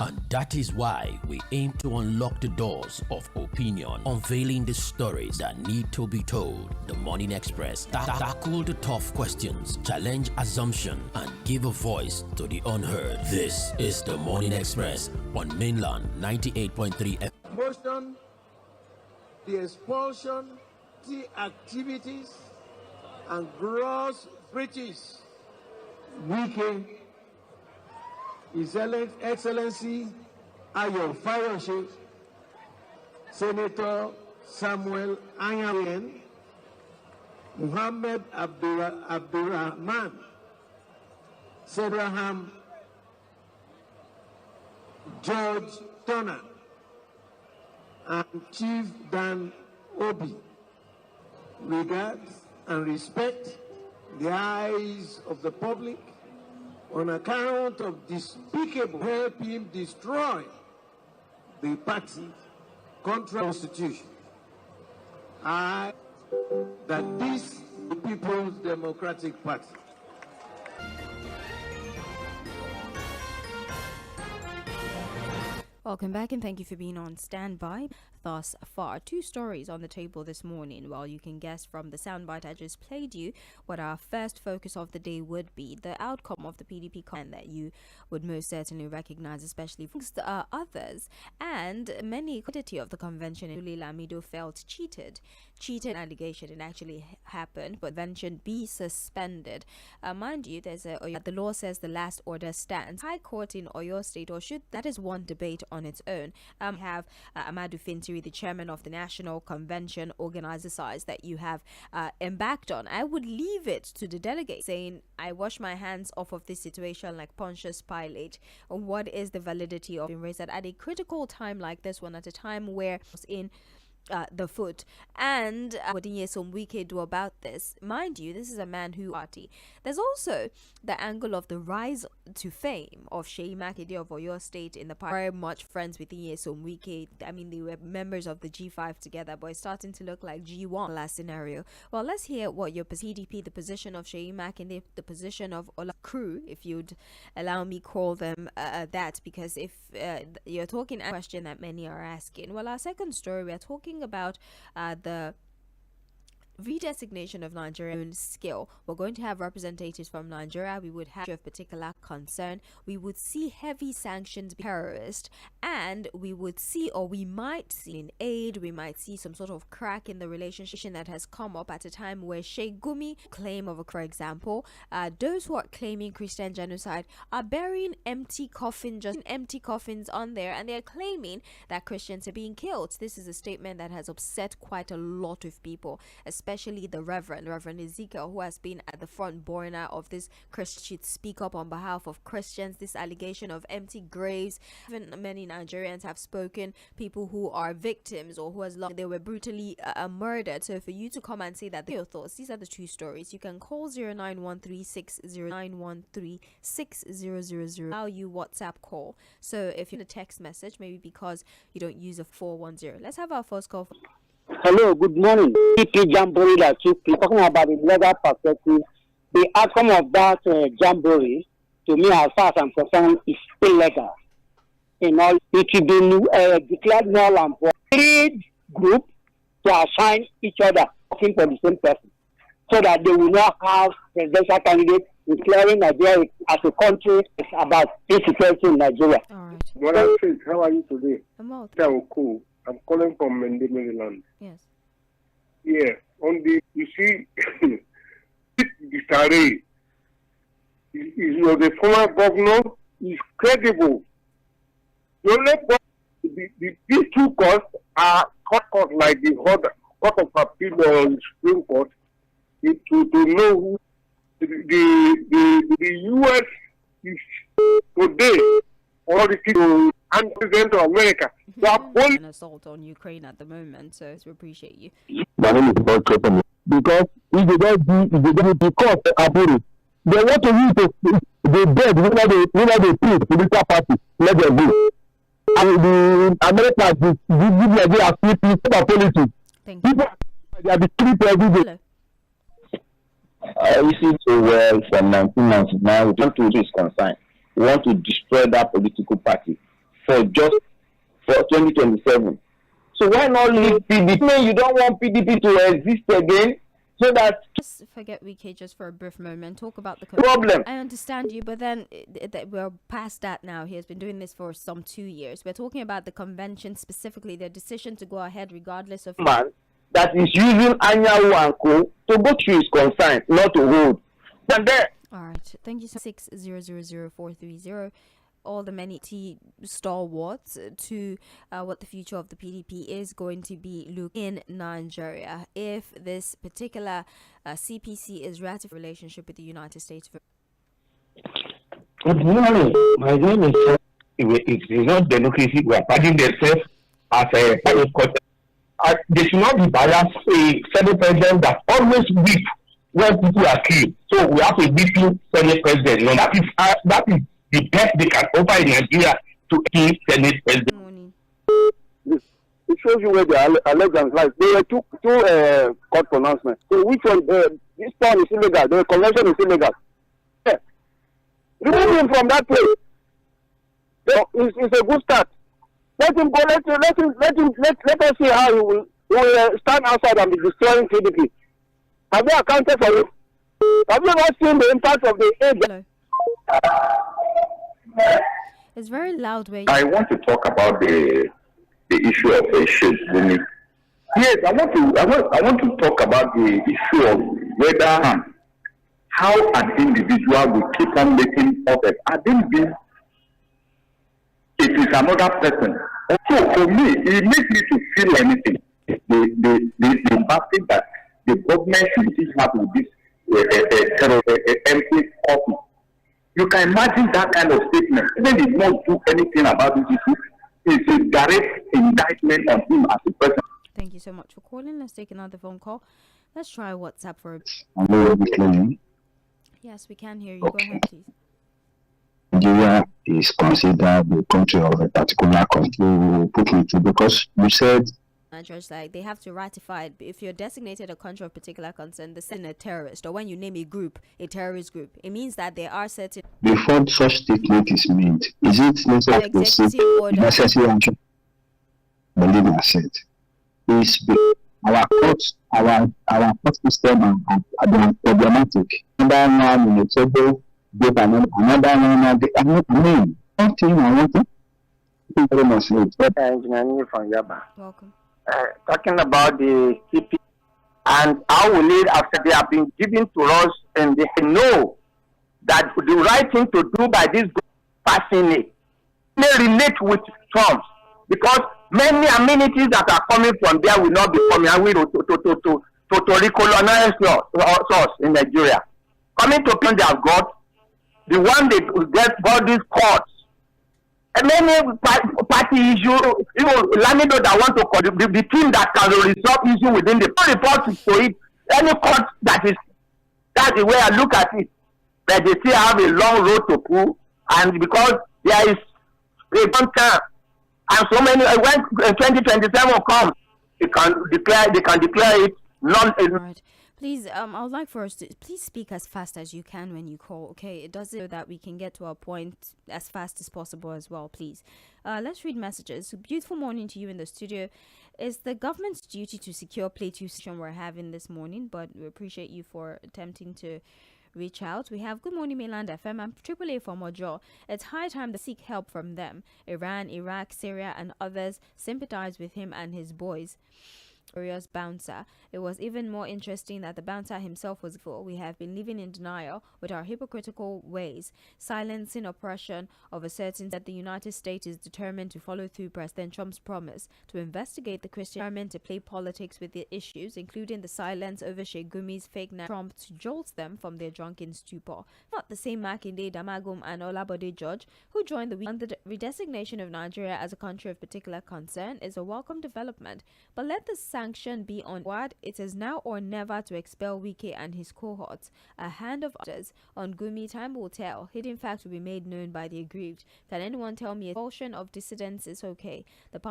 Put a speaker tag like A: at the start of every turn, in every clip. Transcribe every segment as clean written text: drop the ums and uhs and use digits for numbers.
A: And that is why we aim to unlock the doors of opinion, unveiling the stories that need to be told. The Morning Express tackle the tough questions, challenge assumption, and give a voice to the unheard. This is the Morning Express on Mainland 98.3 FM.
B: Motion, the expulsion, the activities, and gross breaches. Wike, His Excellency Ayo Fayoshe, Senator Samuel Anyawen, Muhammad Abdurrahman, Sedraham, George Turner, and Chief Dan Obi. Regards and respect the eyes of the public on account of despicable help him destroy the party contra constitution. I that this the People's Democratic Party.
C: Welcome back and thank you for being on standby. Thus far, two stories on the table this morning. Well, you can guess from the soundbite I just played you what our first focus of the day would be. The outcome of the PDP comment that you would most certainly recognize, especially amongst others. And many quantity of the convention in Lamido felt cheated allegation. It actually happened, but convention be suspended. Mind you, there's the law says the last order stands. High Court in Oyo State, or should that is one debate on its own. We have Amadu Fintiri, the chairman of the National Convention Organizer size that you have embarked on. I would leave it to the delegates, saying, I wash my hands off of this situation like Pontius Pilate. What is the validity of being raised at a critical time like this one, at a time where in the foot? And what did Sᴏɪᴜ do about this? Mind you, this is a man who party. There's also the angle of the rise to fame of Seyi Makinde of Oyo State in the party. Very much friends with Sᴏɪᴜ. I mean, they were members of the G5 together, but it's starting to look like G1 last scenario. Well, let's hear what your PDP, the position of Seyi Makinde, the position of Ola crew, if you'd allow me call them that, because if you're talking a question that many are asking. Well, our second story, we're talking about the redesignation of Nigerian skill. We're going to have representatives from Nigeria. We would have of particular concern. We would see heavy sanctions terrorist, and we would see, or we might see in aid, we might see some sort of crack in the relationship that has come up at a time where Sheikh Gumi claim of, for example, those who are claiming Christian genocide are burying empty coffins on there, and they're claiming that Christians are being killed. This is a statement that has upset quite a lot of people, especially the Reverend Ezekiel, who has been at the front burner of this Christian should speak up on behalf of Christians. This allegation of empty graves. Even many Nigerians have spoken, people who are victims or who they were brutally murdered. So for you to come and say that, your thoughts, these are the two stories. You can call 091360913600. Allow you WhatsApp call. So if you're in a text message, maybe because you don't use a 410. Let's have our first call.
D: Hello, good morning. Jamboree that took place, talking about the legal perspective. The outcome of that jamboree, to me, as far as I'm concerned, is illegal. You know, it should be declared null and void. Three groups to assign each other working for the same person, so that they will not have presidential candidates declaring Nigeria as a country. It's about insecurity in Nigeria.
C: All right.
E: Brother Faith, how are you today?
C: I'm well.
E: Cool. I'm calling from Maryland.
C: Yes.
E: Yeah, you see, this array is the former governor is credible. The only these two courts are court like the Court of Appeal or Supreme Court to know who the U.S. is today or the President of America.
C: An assault on Ukraine at the moment, so we appreciate you.
D: My name is because if they don't because they want to use the dead whenever they plead political party, let them go. And the Americans give Nigeria a free piece of politics.
C: Thank you.
D: People they are the street every day.
F: You see so well from 1999, we want to is concerned. We want to destroy that political party. for just for 2027. So why not leave PDP? You don't want PDP to exist again, so that
C: Just forget WK just for a brief moment. Talk about the
F: problem.
C: I understand you, but then we're past that now. He has been doing this for some 2 years. We're talking about the convention specifically, the decision to go ahead regardless of
F: Man that is using Anyanwu and Co to go through his concern, not to hold. And then
C: All right. Thank you. 6000430. All the many stalwarts to what the future of the PDP is going to be in Nigeria if this particular CPC is ratified relationship with the United States.
F: good morning. My name is it is not democracy. We are putting themselves as a private court. They should not be biased. A Senate president that always weep when people are killed. So we have a weeping Senate president. No, that is the best they can offer in Nigeria to kill Senate president.
C: Good morning.
E: It shows you where the allegiance lies. There were two court pronouncements. So which one? This town is illegal. The convention is illegal. Yeah. Remove him from that place. So it's a good start. Let him go. Let us see how he will stand outside and be destroying PDP. Have they accounted for it? Have you not seen the impact of the age?
C: Hello. It's very loud where you
G: I want to talk about the issue of Sheikh Gumi. Yes, I want to talk about the issue of whether how an individual will keep on making offers. I didn't think it is another person. So for me, it makes me to feel anything. The bad thing that the government should teach how to this empty office. You can imagine that kind of statement. Even if not do anything about this issue, it's a direct indictment on him as a person.
C: Thank you so much for calling. Let's take another phone call. Let's try WhatsApp for a
H: Hello, Mr.
C: Yes, we can hear you.
H: Okay.
C: Go ahead, please.
H: Nigeria is considered the country of a particular country. Put me to because you said
C: Just like they have to ratify it. If you're designated a country of particular concern, the sin a terrorist, or when you name a group a terrorist group, it means that there are certain
H: before such statement is made, is it necessary to seek
C: executive order.
H: necessary action? The leader said, is our courts, our court system are problematic. Another one in the table, give another one. I mean, one thing I want to thank you very much.
D: Engineer from Yaba.
C: Welcome.
D: Talking about the CP and how we live after they have been given to us, and they know that the right thing to do by this passing it may relate with Trump, because many amenities that are coming from there will not be coming to recolonize us in Nigeria. Coming to people they have got, the one they get all these courts. And many party issue, Lamido that want to call the team that can resolve issue within the report to it. Any court that's the way I look at it. But they still have a long road to pull, and because there is a long term, and so many when 2027 comes, they can declare it non.
C: All right. Please, I would like for us to please speak as fast as you can when you call, okay? It does it so that we can get to our point as fast as possible as well, please. Let's read messages. Beautiful morning to you in the studio. It's the government's duty to secure play session we're having this morning, but we appreciate you for attempting to reach out. We have Good Morning Mainland FM and AAA from Ojo. It's high time to seek help from them. Iran, Iraq, Syria, and others sympathize with him and his boys. Notorious bouncer. It was even more interesting that the bouncer himself was full. We have been living in denial with our hypocritical ways, silencing oppression of a certain that the United States is determined to follow through President Trump's promise to investigate the Christian government to play politics with the issues, including the silence over Sheikh Gumi's fake Trump to jolt them from their drunken stupor. Not the same Makinde, Damagum, and Olabode George who joined the week. The redesignation of Nigeria as a country of particular concern is a welcome development, but let the sanction be on what it is now or never to expel Wike and his cohorts. A hand of others on Gumi, time will tell. Hidden facts will be made known by the aggrieved. Can anyone tell me a expulsion of dissidents is okay? The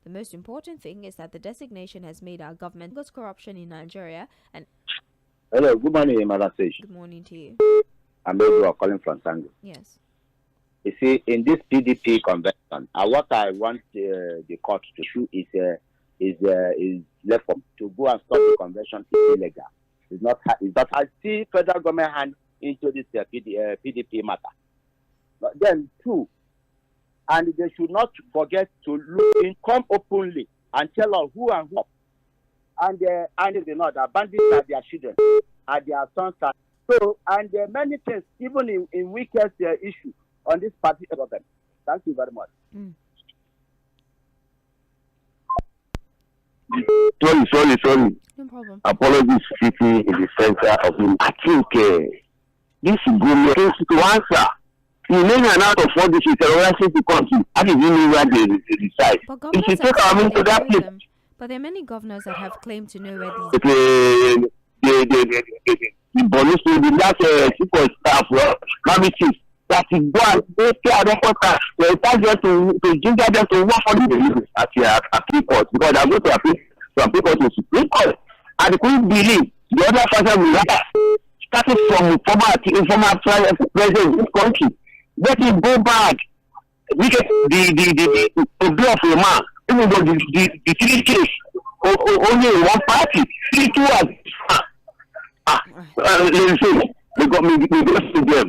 C: most important thing is that the designation has made our government got corruption in Nigeria. And
F: Hello, good morning, Madam Sage.
C: good morning to you.
F: I'm Edward calling from Tango.
C: Yes.
I: You see, in this PDP convention, what I want the court to do is left for to go and stop the convention is illegal. It's not. I see federal government hand into this PDP matter. But then two, and they should not forget to come openly and tell us who and who. And they know that bandits are their children, are their sons. So, and many things, even in weakest issue on this particular government. Thank you very much.
G: Sorry.
C: No problem.
G: Apologies, sitting in the center of him. I think this is good to answer. In and out of all this is terrorizing the country. How did you know where they decide?
C: If
G: you take our to that place.
C: But there are many governors that have claimed to know where these
G: the bonus to the last chief of staff, committees, that is go and take care of reporters. They start just to ginger them to work for the at the court because they are going to appeal some people to Supreme Court. And they couldn't believe the other person will started from former president of this country. Let him go back. We get the problem of a man. Even though the three case only one party, three two as they got me to them.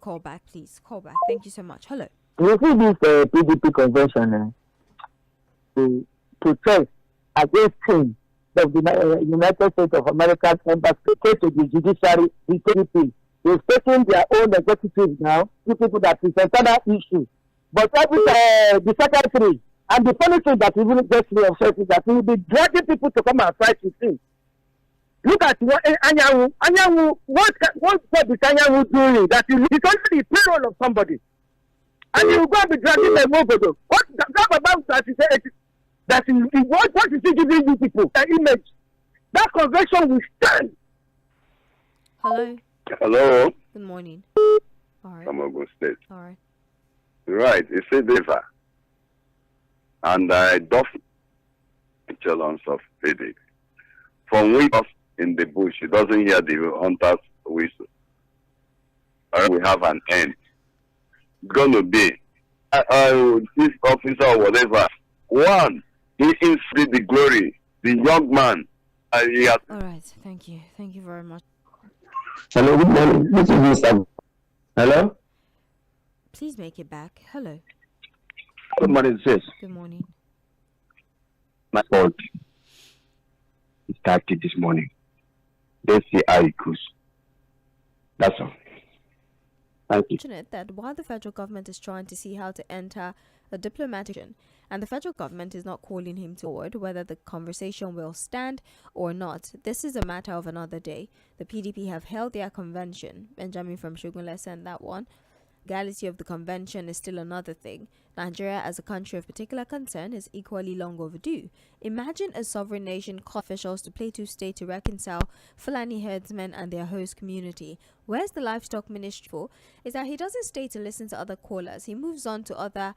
C: Call back, please. Call back. Thank you so much. Hello.
D: You see this PDP convention to protest against him of the United States of America embassy to the judiciary, the PDP. They've taken their own executives now, two people that is another issue. But every the secretary and the funny thing that even gets me upset is that he will be dragging people to come and fight with him. Look at what Anyanwu, what is Anyanwu doing? That is only the payroll of somebody. And you will go and be dragging them over. What about that is what is he giving you people? An image. That convention will stand.
C: Hello.
G: Hello.
C: Good morning. All right.
G: From Ogun State.
C: All right.
G: Right. It's a diva. And I doff challenge of PD. From weeks in the bush, he doesn't hear the hunter's whistle. We have an end. It's going to be this officer or whatever. One, he is the glory, the young man.
C: All right. Thank you. Thank you very much.
H: Hello, good morning. This is Mr. Hello?
C: Please make it back. Hello.
H: Good morning, sis.
C: Good morning.
H: My fault. It started this morning. Let's see how it goes. That's all. Thank you.
C: Fortunate that while the federal government is trying to see how to enter a diplomatic and the federal government is not calling him forward, whether the conversation will stand or not, this is a matter of another day. The PDP have held their convention. Benjamin from Shogunle sent that one. Legality of the convention is still another thing. Nigeria as a country of particular concern is equally long overdue. Imagine a sovereign nation call officials to play to state to reconcile Fulani herdsmen and their host community. Where's the livestock ministry for? Is that he doesn't stay to listen to other callers. He moves on to other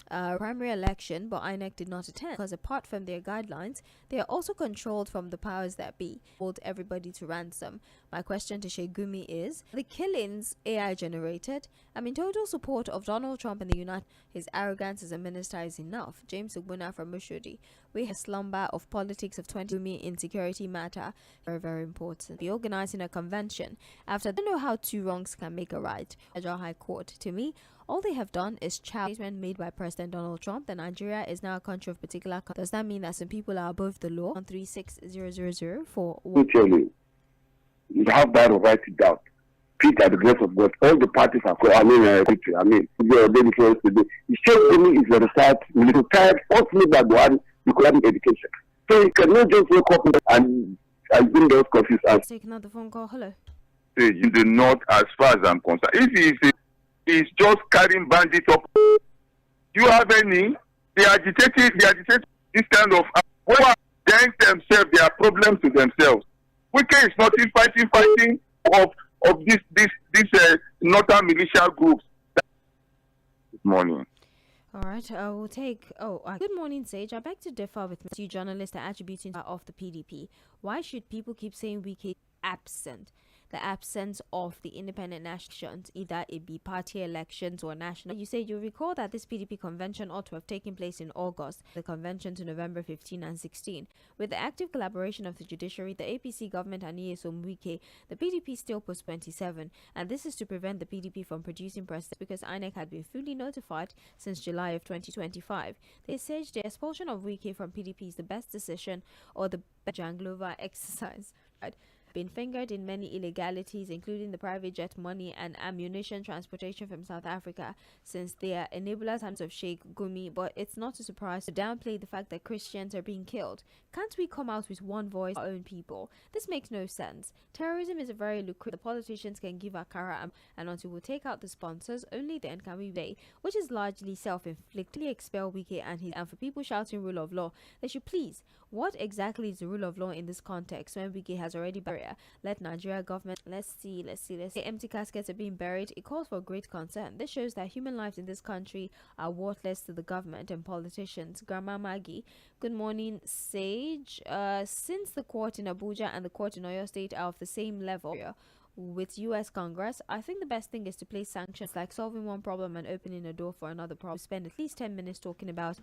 C: primary election, but INEC did not attend because apart from their guidelines, they are also controlled from the powers that be, hold everybody to ransom. My question to Sheikh is, the killings AI generated? I'm in total support of Donald Trump and the United. His arrogance as a minister is enough. James Ugbuna from Mushodi. We have slumber of politics of 20 insecurity matter. Very, very important. Be organizing a convention. After they know how two wrongs can make a right. Federal High Court. To me, all they have done is statement made by President Donald Trump that Nigeria is now a country of particular. Does that mean that some people are above the law? 13600 for
E: tell you have that to write it down. Speak at the grace of God. All the parties are your dedication today. The state only is the retired forcefully by Buhari requiring education. So you cannot just wake up and bring those confused answers.
C: Take another phone call. Hello.
G: In the north, as far as I'm concerned, if he's just carrying bandits up, do you have any? They agitate this kind of then themselves, their problems to themselves. Wike is not in fighting of this northern militia groups. Good morning.
C: All right, I will take. Good morning, Sage. I beg to differ with you journalists that attributing of the PDP. Why should people keep saying Wike absent? the absence of the independent nations, either it be party elections or national. You say you recall that this PDP convention ought to have taken place in August, the convention to November 15 and 16. With the active collaboration of the judiciary, the APC government and Nyesom, the PDP still post 27, and this is to prevent the PDP from producing precedents because INEC had been fully notified since July of 2025. They said the expulsion of Wike from PDP is the best decision or the Janglova exercise. Been fingered in many illegalities, including the private jet money and ammunition transportation from South Africa, since they are enablers of Sheikh Gumi. But it's not a surprise to downplay the fact that Christians are being killed. Can't we come out with one voice, our own people? This makes no sense. Terrorism is a very lucrative. The politicians can give Akara, and until we take out the sponsors, only then can we pay, which is largely self-inflicted. Expel Wike and for people shouting rule of law, they should please. What exactly is the rule of law in this context when Wike has already buried? Let Nigeria government, let's see. Empty caskets are being buried. It calls for great concern. This shows that human lives in this country are worthless to the government and politicians. Grandma Maggie, good morning, Sage. Since the court in Abuja and the court in Oyo State are of the same level with US Congress, I think the best thing is to place sanctions, like solving one problem and opening a door for another problem. Spend at least 10 minutes talking about